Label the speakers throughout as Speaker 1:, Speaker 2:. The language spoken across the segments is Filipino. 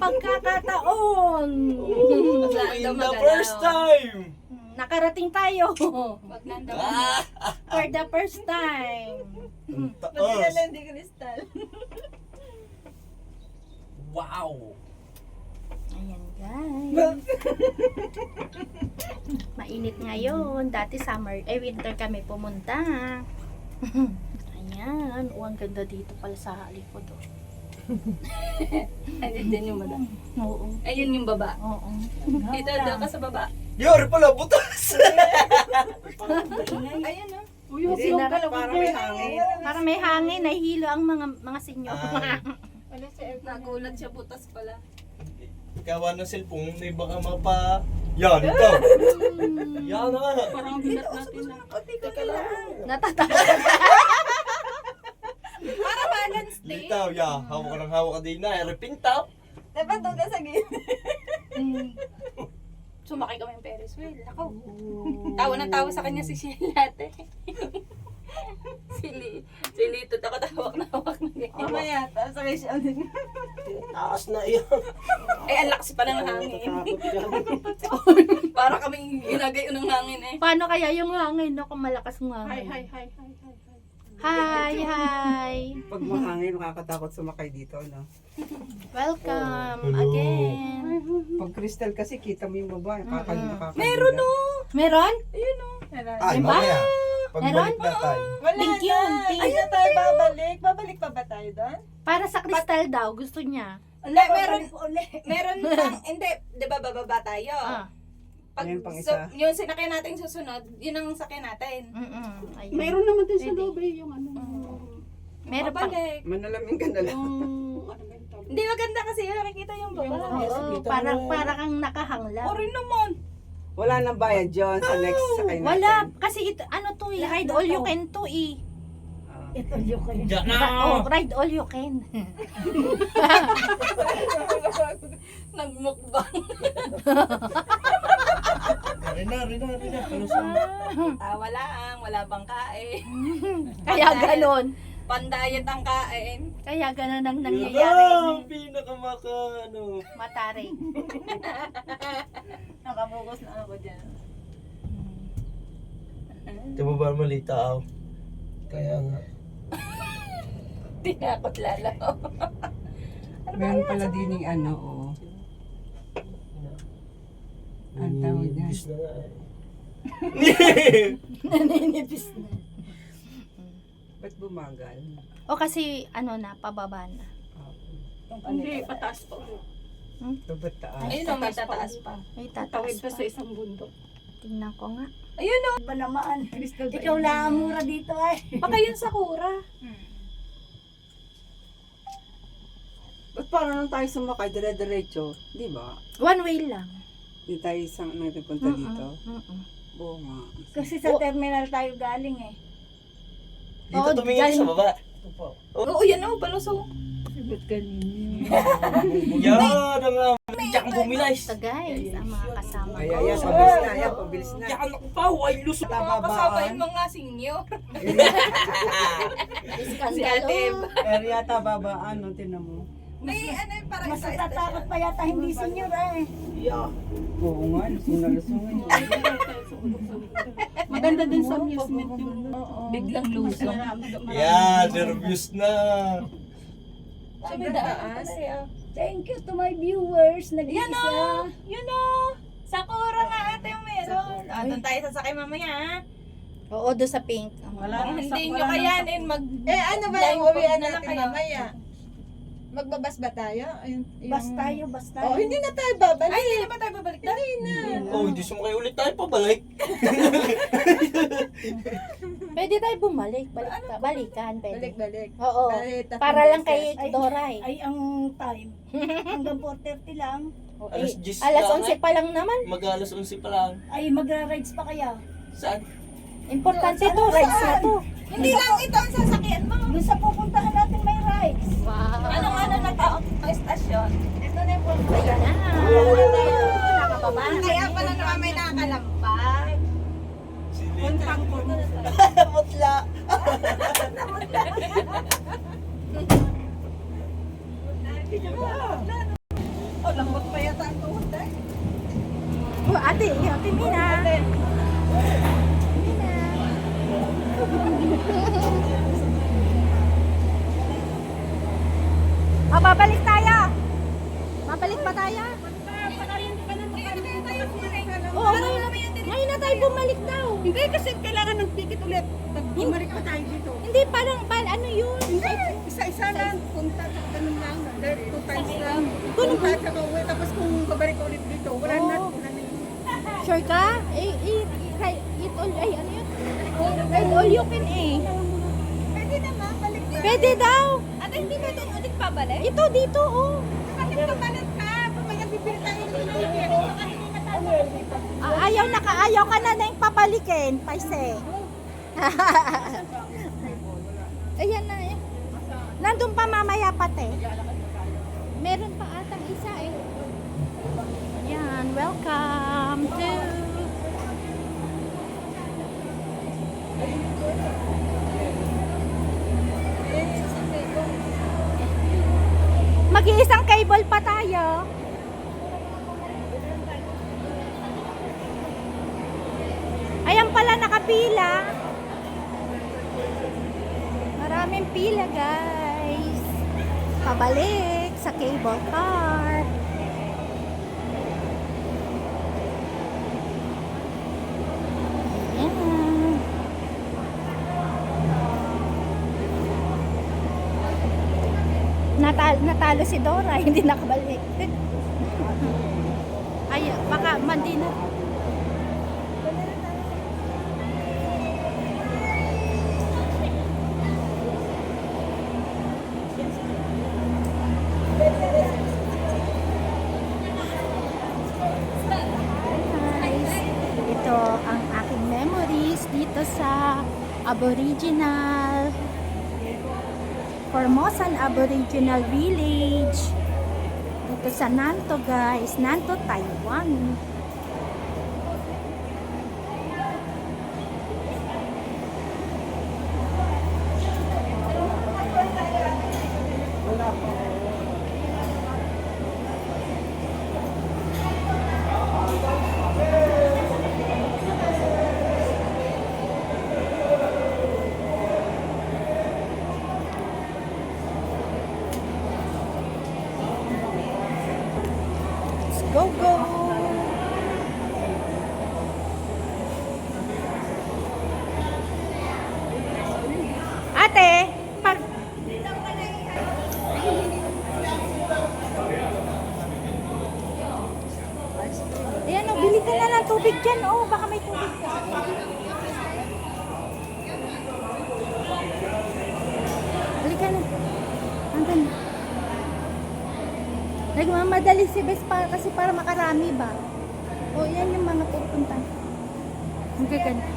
Speaker 1: pagkakataon.
Speaker 2: In the first time!
Speaker 1: Nakarating tayo.
Speaker 3: Wag nang
Speaker 1: For the first time.
Speaker 2: Ang
Speaker 3: Pati
Speaker 2: taas!
Speaker 3: na hindi kristal.
Speaker 2: Wow!
Speaker 1: Ayan guys. Mainit ngayon. Dati summer, winter kami pumunta. Ayan. Ang ganda dito pala sa likod.
Speaker 3: Ayun din yung baba.
Speaker 1: Oo.
Speaker 3: Ayun yung baba.
Speaker 1: Oo.
Speaker 3: Dito daw ka sa baba.
Speaker 2: Yori pala, butas!
Speaker 3: Ayun o.
Speaker 1: Hindi na,
Speaker 4: Parang may hangin.
Speaker 1: para may hangin, nahihilo ang mga senyor.
Speaker 3: Wala si nagulat siya, butas pala.
Speaker 2: Kawan ng cellphone, may baka mapa... Yan, ito! Yan na!
Speaker 3: Parang bigat natin na.
Speaker 2: Teka lang.
Speaker 1: Natatakot.
Speaker 3: Para balance din.
Speaker 2: Litaw, ya. Hawak ka ng hawak ka din na. Repintaw.
Speaker 3: Dapat doon ka sa gilid. Sumakay kami ng Ferris wheel. Ako. Tawa na tawa sa kanya si Sheila ate. Si Lito, ako tawak na hawak na ganyan. Mamaya, taas sa siya.
Speaker 2: Taas na yan.
Speaker 3: Eh, ang lakas pa ng hangin. Para kaming ginagayo ng hangin eh.
Speaker 1: Paano kaya yung hangin, no? Kung malakas ng hangin. Hi.
Speaker 4: Pag mahangin, nakakatakot sumakay dito, no?
Speaker 1: Welcome
Speaker 2: Hello.
Speaker 1: again.
Speaker 4: Pag crystal kasi, kita mo yung baba. Nakakalimutan.
Speaker 3: Meron o.
Speaker 1: Meron?
Speaker 3: Ayun o.
Speaker 2: Ay,
Speaker 1: Diba?
Speaker 2: mamaya.
Speaker 1: Meron?
Speaker 2: Pagbalik na tayo.
Speaker 3: Wala
Speaker 1: Thank you,
Speaker 3: na.
Speaker 1: auntie.
Speaker 3: Ayun tayo babalik. Babalik pa ba tayo doon?
Speaker 1: Para sa kristal daw, gusto niya.
Speaker 3: Hindi, meron lang. Hindi, di ba bababa tayo?
Speaker 1: Ah.
Speaker 3: Pag
Speaker 4: Ayan, pang isa.
Speaker 3: yung sinakyan natin susunod, yun ang sakyan natin.
Speaker 1: Ayun.
Speaker 5: Mayroon naman din sa
Speaker 1: Pwede.
Speaker 5: loob eh, yung ano.
Speaker 1: Meron pang...
Speaker 3: Babalik.
Speaker 4: Manalamin ka na lang.
Speaker 5: Yung ano ba yung tawag?
Speaker 3: Hindi maganda kasi yun, nakikita yung baba.
Speaker 1: Oo, parang kang nakahangla.
Speaker 3: O rin naman.
Speaker 4: Wala nang bayad dyan sa next sakay natin.
Speaker 1: Wala, kasi ito, ano to eh, ride all you can to eh.
Speaker 2: Diyan na!
Speaker 1: Oh, ride all you can.
Speaker 3: Nagmukbang.
Speaker 2: Rina. Kalusang.
Speaker 3: Wala bang kain.
Speaker 1: Kaya ganon.
Speaker 3: Pandayat ang kain.
Speaker 1: Kaya ganon ang
Speaker 2: Yan
Speaker 1: nangyayari.
Speaker 2: ang pinakamaka, ano.
Speaker 1: Matari.
Speaker 3: Nakabukas na ako dyan.
Speaker 2: Di ba ba malitaw? Kaya nga.
Speaker 3: Tinakot lalo.
Speaker 4: Meron pala din yung ano, oo. Ang tawag niya.
Speaker 2: Bis na nga eh.
Speaker 1: Naninipis na.
Speaker 4: Ba't bumagal?
Speaker 1: O kasi, ano na, pababa na.
Speaker 5: Hindi, pataas pa ulit.
Speaker 4: Ito ba't taas?
Speaker 3: Ayun o, may tataas pa.
Speaker 1: Ay,
Speaker 5: Tawid
Speaker 1: tataas
Speaker 5: pa
Speaker 1: pa.
Speaker 5: sa isang bundok.
Speaker 1: Tingnan ko nga.
Speaker 3: Ayun o.
Speaker 5: Ba naman?
Speaker 1: Ikaw lang ang mura dito ay.
Speaker 3: Baka yun sa kura.
Speaker 4: Ba't parang nang tayo sumakay, dire-diretso? Di ba?
Speaker 1: One way lang.
Speaker 4: Di tayo isang nagpunta dito? Oo nga.
Speaker 5: Kasi sa terminal tayo galing eh.
Speaker 2: Dito
Speaker 1: Oo,
Speaker 2: tumingin
Speaker 1: dyan.
Speaker 2: sa baba.
Speaker 3: Oo, yan o, balusong.
Speaker 5: Ba't ganun?
Speaker 2: Yan ang Diyan bumilays.
Speaker 1: So guys, ang mga kasama
Speaker 4: Ay,
Speaker 1: ko.
Speaker 4: ay, pabilis na, ay, pabilis na.
Speaker 2: Yan ako pa, ay lusot.
Speaker 3: Mga kasama yung mga senior. Si
Speaker 1: Skandalo.
Speaker 3: Ateb.
Speaker 4: Pero yata babaan, no, tinan mo.
Speaker 3: May ano yung parang
Speaker 5: Mas
Speaker 3: sa
Speaker 5: natatakot pa yata hindi senior eh.
Speaker 4: Oo nga, lusong-lusong.
Speaker 5: Maganda din sa amusement yung
Speaker 3: biglang lusong.
Speaker 2: Yan, nervous na.
Speaker 3: Sabi daan.
Speaker 5: Thank you to my viewers.
Speaker 3: Yan o! Yun o! Sakura nga ate yung meron. Doon tayo sasakay mamaya ha.
Speaker 1: Oo, doon sa pink.
Speaker 3: Kung hindi nyo kayanin,
Speaker 6: ano ba yung uwian natin mamaya? Magbabas ba tayo?
Speaker 5: Bas tayo, bas tayo.
Speaker 6: Oh, hindi na tayo babalik.
Speaker 3: Ay, hindi na ba tayo babalik na?
Speaker 2: Oh, hindi sumakay ulit tayo pabalik.
Speaker 1: Pwede tayo bumalik. Balikan, pwede.
Speaker 6: Balik.
Speaker 1: Oo.
Speaker 6: Balik, tatlong
Speaker 1: Para lang kay
Speaker 5: Ay,
Speaker 1: Doray.
Speaker 5: Ay, ang time. Hanggang 4:30 lang.
Speaker 1: O,
Speaker 2: Alas 10
Speaker 1: alas
Speaker 2: lang,
Speaker 1: 11 pa lang naman.
Speaker 2: Mag-alas 11 pa lang.
Speaker 5: Ay, magra-rides pa kaya.
Speaker 2: Saan?
Speaker 1: Importante to, rides na to.
Speaker 3: Hindi lang ito ang sasakyan mo.
Speaker 5: Doon sa pupuntahan natin may rides.
Speaker 1: Wow.
Speaker 3: Ano na tao ang estasyon?
Speaker 5: Ito na yung
Speaker 1: Ayan na.
Speaker 3: Nakababa. Kaya pala naman may nakakalampag.
Speaker 5: puntang ko.
Speaker 2: Mutla.
Speaker 4: lambot pa yata ang tuhod dahil.
Speaker 5: Oh, ate Mina. Oh, babalik tayo. Babalik pa tayo. Oo, ngayon na tayo bumalik daw.
Speaker 4: Hindi kasi kailangan ng ticket ulit. Bumalik pa tayo dito.
Speaker 5: Hindi, parang, ano yun?
Speaker 4: Isa-isa lang. Punta sa ganun lang. Dahil 2 times lang. Punta sa uwi. Tapos kung babalik ka ulit dito, wala na.
Speaker 5: Sure ka? Eat all, ay, ano yun? Eat all you can
Speaker 6: Pwede naman, balik na.
Speaker 5: Pwede daw.
Speaker 6: Ate, hindi ba doon ulit pabalik?
Speaker 5: Ito, dito, oh.
Speaker 6: Bakit pabalik ka? Pumaya bibili tayo dito. Baka hindi na tayo.
Speaker 5: Ayaw ka na yung papalikin, paise. Ayan na eh. Nandun pa mamaya pati. Meron pa atang isa eh. Ayan, welcome to... Mag-iisang cable pa tayo. Ayan pala nakapila. Maraming pila guys. Pabalik sa cable car. Ayan. Natalo si Dora, hindi nakabalik. Ay, baka mandi na. Guys, ito ang aking memories dito sa Aboriginal Formosan Aboriginal Village dito sa Nanto guys, Nanto, Taiwan. Go, go! Ate, pag... Ayan o, bili ka na ng tubig dyan. Oh, baka may tubig ka. Halika na. Andun. Nagmamadali si Bes kasi para makarami ba? O, yan yung mga pupunta. Ang gaganda.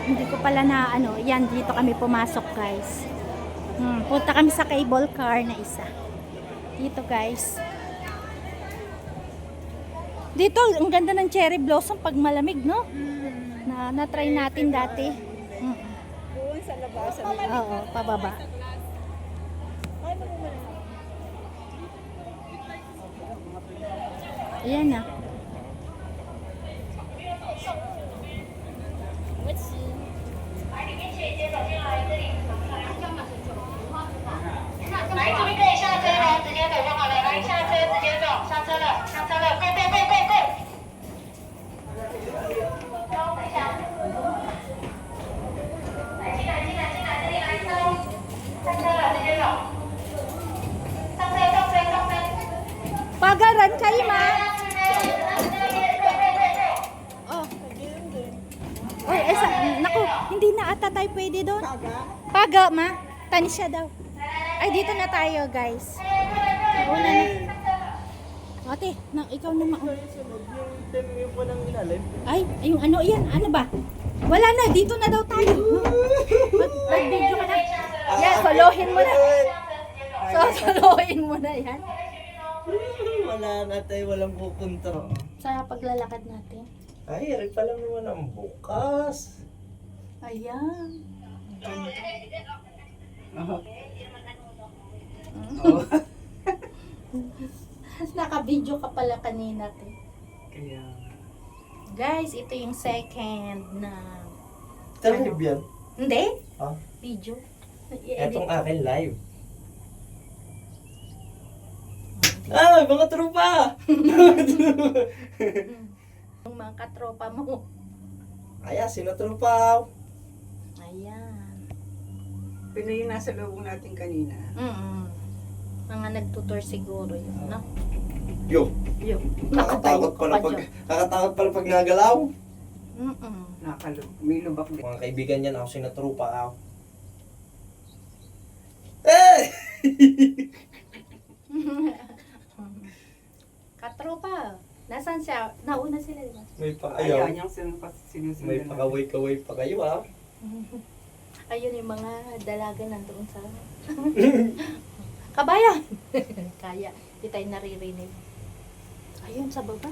Speaker 5: Hindi ko pala na ano, yan dito kami pumasok guys. Punta kami sa cable car na isa. Dito guys. Dito, ang ganda ng cherry blossom pag malamig, no? Na-try natin dati.
Speaker 4: Doon sa labas.
Speaker 5: Oo, pababa. Ayan na. Pagaran kayo, ma. Oh. Oy, naku, hindi na ata tayo pwede doon. Paga, ma. Tanisya daw. Ay, dito na tayo, guys. Wala na. Ate, ikaw na ma.
Speaker 2: Yung walang ilalim.
Speaker 5: Ay, yung ano yan? Ano ba? Wala na, dito na daw tayo. Mag-video ka na. Yan, solohin mo na. Solohin mo na yan.
Speaker 2: wala na tayo, walang pupunta.
Speaker 1: Sa paglalakad natin.
Speaker 2: Ay, rin pa lang naman ang bukas.
Speaker 1: Ayan. Naka-video ka pala kanina, te.
Speaker 2: Kaya...
Speaker 1: Guys, ito yung second na...
Speaker 2: Live yan?
Speaker 1: Hindi?
Speaker 2: Ha?
Speaker 1: Video.
Speaker 2: Etong akin live. Ah, mga trupa!
Speaker 1: Yung mga katropa mo.
Speaker 2: Ayan, sino trupa?
Speaker 1: Ayan.
Speaker 4: Pinoy yung nasa loob natin kanina.
Speaker 1: Mga nagtutor siguro yun, no?
Speaker 2: Yo,
Speaker 1: Yo.
Speaker 2: nakakatakot pala pag nagalaw.
Speaker 4: May lubak din.
Speaker 2: Mga kaibigan niyan, ako sinatrupa ako. Eh!
Speaker 1: Katropa. Nasaan siya? Nauna sila, di ba?
Speaker 2: May
Speaker 4: Ayaw
Speaker 2: pakayaw.
Speaker 4: niyang sinusundan.
Speaker 2: May pakaway-kaway pa kayo, ha?
Speaker 1: Ayun yung mga dalaga nandoon sa... Kabayan! Kaya, di tayo naririnig. Ayun, sa baba.